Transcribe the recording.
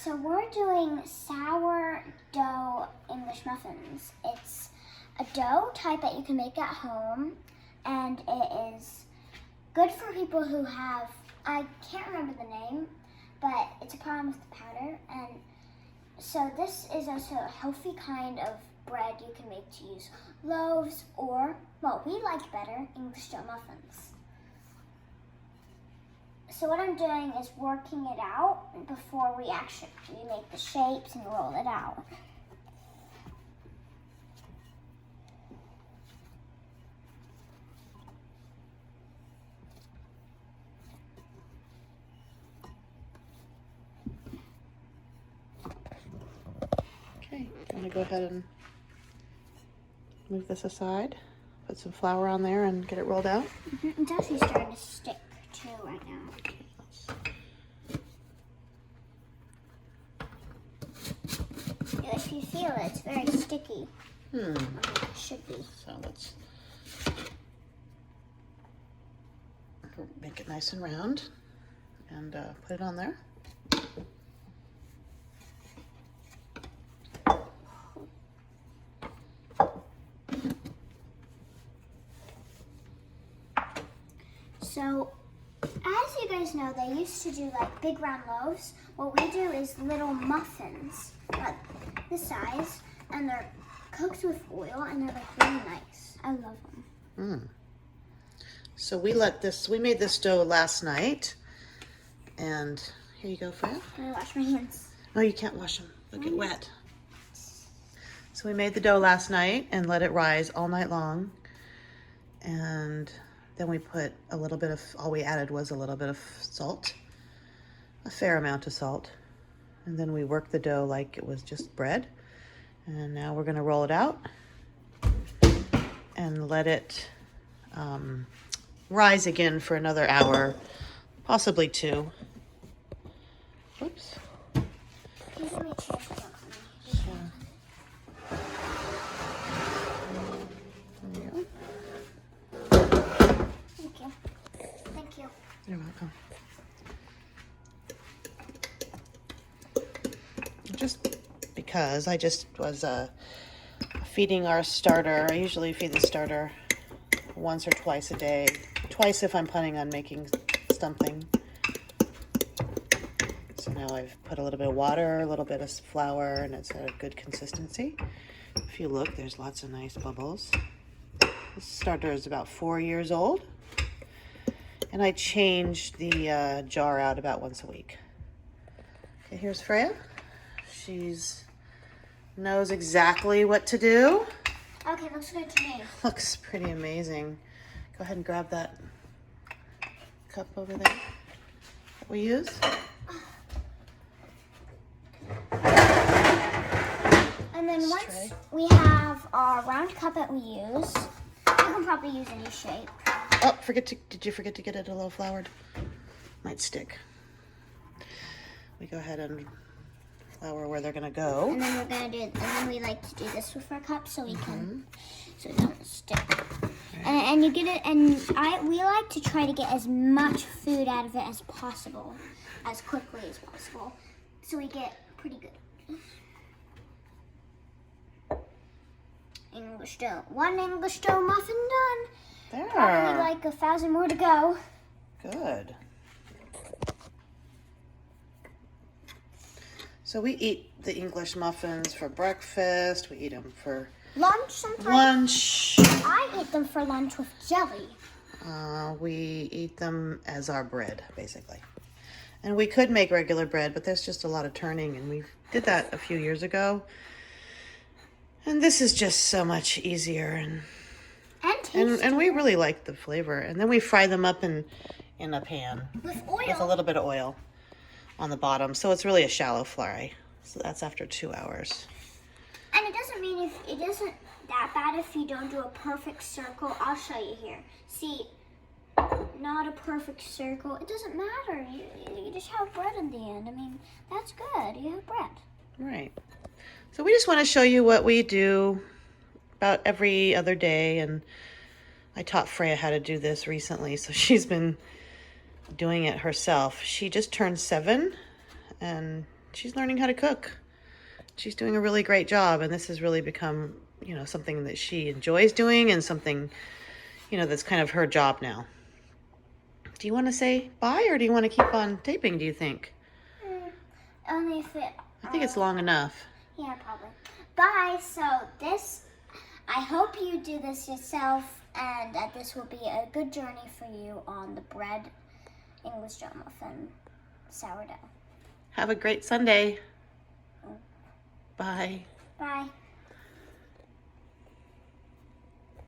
So we're doing sourdough English muffins. It's a dough type that you can make at home, and it is good for people who have, I can't remember the name, but it's a problem with the powder. And so this is also a healthy kind of bread you can make to use loaves or, well, we like better, English dough muffins. So what I'm doing is working it out before we actually make the shapes and roll it out. Okay, I'm gonna go ahead and move this aside, put some flour on there and get it rolled out. It's actually starting to stick too right now. If you feel it, it's very sticky. It should be. So let's make it nice and round and put it on there. So, as you guys know, they used to do like big round loaves. What we do is little muffins, like this size, and they're cooked with oil, and they're like really nice. I love them. So we made this dough last night, and here you go, Freya. I'm gonna wash my hands. No, you can't wash them. They'll get wet. So we made the dough last night and let it rise all night long, and then we put a little bit of, all we added was a little bit of salt, a fair amount of salt. And then we worked the dough like it was just bread. And now we're gonna roll it out and let it rise again for another hour, possibly 2. Oops. Can you give me a chair for that? Sure. There you go. Thank you. Thank you. You're welcome. Just because I just was feeding our starter. I usually feed the starter once or twice a day. Twice if I'm planning on making something. So now I've put a little bit of water, a little bit of flour, and it's at a good consistency. If you look, there's lots of nice bubbles. This starter is about 4 years old. And I change the jar out about once a week. Okay, here's Freya. She's knows exactly what to do. Okay, looks good to me. Looks pretty amazing. Go ahead and grab that cup over there that we use. And then This once tray. we have our round cup that we use, you can probably use any shape. Oh, did you forget to get it a little floured? Might stick. We go ahead and flour where they're gonna go. And then we're gonna do, and then we like to do this with our cup so we can, so it doesn't stick. And you get it, and we like to try to get as much food out of it as possible, as quickly as possible, so we get pretty good. English dough. 1 English dough muffin done. There. Probably like 1,000 more to go. Good. So we eat the English muffins for breakfast. We eat them for Lunch sometimes. lunch. I eat them for lunch with jelly. We eat them as our bread, basically. And we could make regular bread, but there's just a lot of turning, and we did that a few years ago. And this is just so much easier, and And tasty. we really like the flavor. And then we fry them up in a pan With oil. with a little bit of oil on the bottom. So it's really a shallow fry. So that's after 2 hours. And it doesn't mean it isn't that bad if you don't do a perfect circle. I'll show you here. See, not a perfect circle. It doesn't matter. You just have bread in the end. I mean, that's good. You have bread. Right. So we just want to show you what we do about every other day. And I taught Freya how to do this recently, so she's been doing it herself. She just turned 7, and she's learning how to cook. She's doing a really great job, and this has really become, you know, something that she enjoys doing and something, you know, that's kind of her job now. Do you want to say bye, or do you want to keep on taping, do you think? Only if it... I think it's long enough. Yeah, probably. Bye. So I hope you do this yourself, and that this will be a good journey for you on the bread English dough muffin sourdough. Have a great Sunday. Bye. Bye.